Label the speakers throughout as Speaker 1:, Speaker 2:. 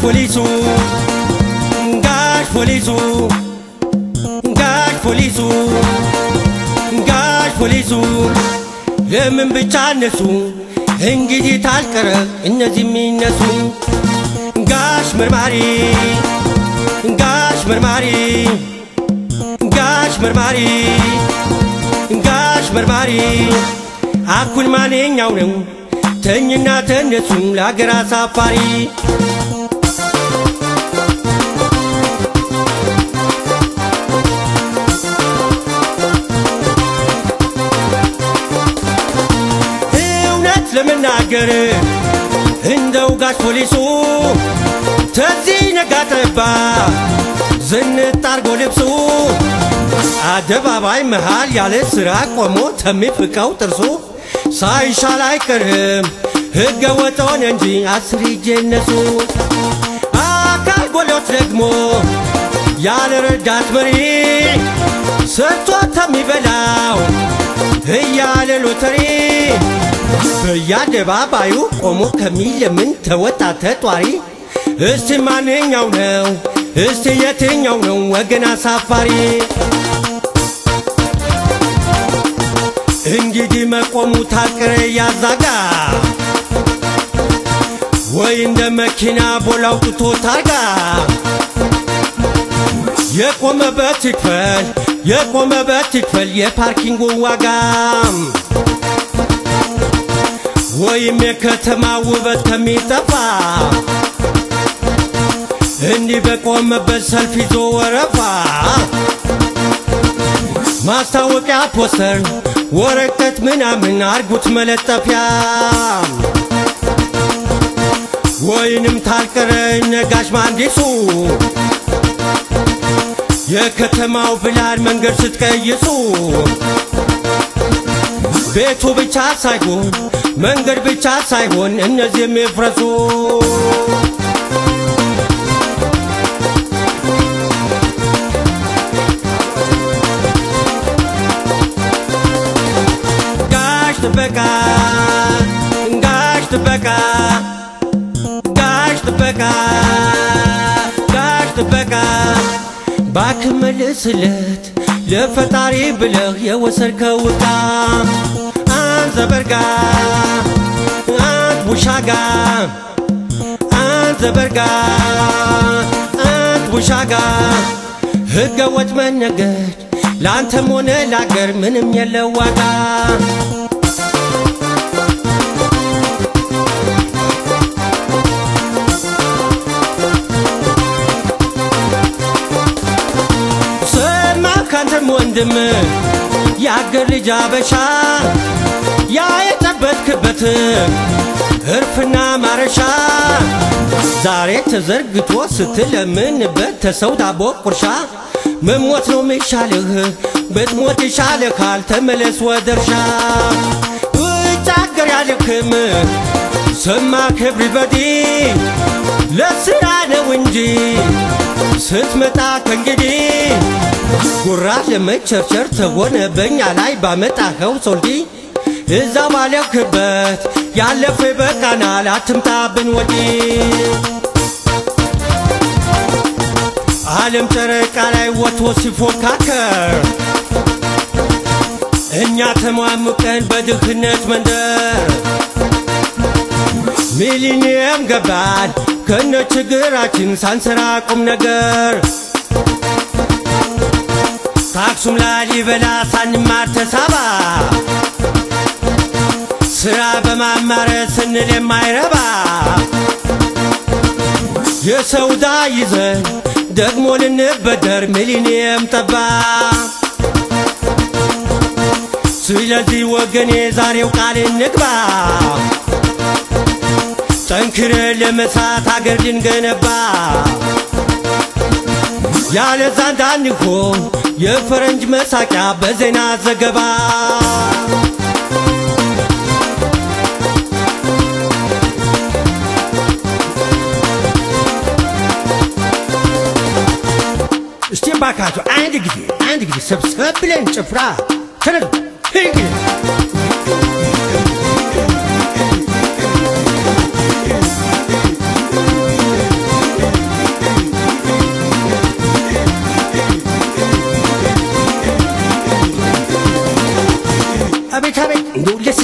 Speaker 1: polisu gash polisu ለምን ብቻ ነሱ እንግዲህ ታልቀረ እነዚህ ሚነሱ ጋሽ መርማሪ አኩል ማንኛው ነው ተኝና ተነሱ ለአገር አሳፋሪ እውነት ለመናገር እንደው ጋሽ ፖሊሱ ተዚህ ነጋጠባ ዝንጣርጎ ልብሱ አደባባይ መሃል ያለ ስራ ቆሞ ተሚፍቀው ጥርሱ ሳይሻል አይቀርም ሕገ ወጦን እንጂ አስር ይጀነሱ አካል ጎሎት ደግሞ ያለ ረዳት መሪ ሰርቶ ተሚበላው እያለ ሎተሪ በየአደባባዩ ቆሞ ከሚለምን ተወጣ ተጧሪ እስቲ ማንኛው ነው እስቲ የትኛው ነው ወገን አሳፋሪ እንግዲህ መቆሙ ታልቀረ ያዛጋ ወይ እንደ መኪና ቦላውጥቶ ታርጋ የቆመበት ይክፈል የፓርኪንጉ ዋጋ ወይም የከተማ ውበት ከሚጠፋ እንዲህ በቆመበት ሰልፍ ይዞ ወረፋ ማስታወቂያ ፖስተር ወረቀት ምናምን አርጉት መለጠፊያ ወይንም ታልቀረ ነጋሽ ማንዲሱ የከተማው ብላን መንገድ ስትቀይሱ ቤቱ ብቻ ሳይሆን መንገድ ብቻ ሳይሆን እነዚህም ይፍረሱ ጋሽ ጥበቃ ባክመልስለት ለፈጣሪ ብለህ የወሰድከው ዕቃ አንተ በርጋ አንተ ውሻጋ ሕገ ወጥ መነገድ ላንተም ሆነ ላገር ምንም የለው ዋጋ ካንተም ወንድም ያገር ልጅ አበሻ ያ የጠበትክበት እርፍና ማረሻ ዛሬ ተዘርግቶ ስትለምንበት ተሰው ዳቦ ቁርሻ መሞት ነው የሚሻልህ ብትሞት ይሻልሃል ተመለስ ወደርሻ ውጭ አገር ያልክም ሰማክ ኤቭሪባዲ ለስራ ነው እንጂ ስትመጣ ከእንግዲህ ጉራ ለመቸርቸር ተሆነ በእኛ ላይ ባመጣኸው ሶልዲ እዛ ባለክበት ያለፈ በቃናል አትምጣብን ወዲህ ዓለም ጨረቃ ላይ ወጥቶ ሲፎካከር እኛ ተሟሙቀን በድህነት መንደር ሚሊኒየም ገባን ከነ ችግራችን ሳንሰራ ቁም ነገር ታክሱም ላሊበላ ሳንማር ተሳባ ስራ በማማረት ስንል የማይረባ የሰውዳ ይዘን ደግሞ ልንበደር ሚሊኒየም ጠባ ስለዚህ ወገኔ ዛሬው ቃል እንግባ ጠንክረን ለመስራት አገር ልንገነባ ያለዛ እንዳንሆን የፈረንጅ መሳቂያ በዜና ዘገባ እስቲ ባካችሁ አንድ ጊዜ ሰብስብ ብለን ጭፍራ ተነዱ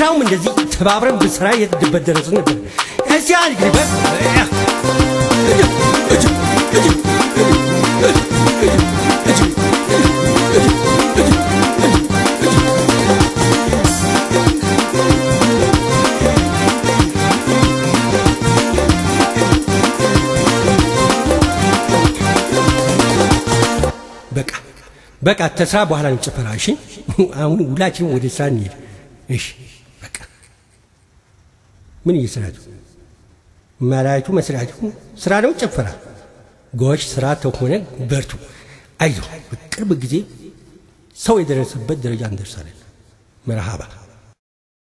Speaker 1: ስራውም እንደዚህ ተባብረን በስራ የተደበደረስን ነበር እዚያ አልግሪበት በቃ ተስራ በኋላ እንጨፈራ እሺ አሁን ሁላችንም ወደ ስራ እንሂድ እሺ በቃ ምን እየሰራችሁ ማላችሁ መስራችሁ ስራ ነው ጨፈራ ጎሽ ስራ ተሆነ በርቱ አይዞ በቅርብ ጊዜ ሰው የደረሰበት ደረጃ እንደርሳለን መርሃባ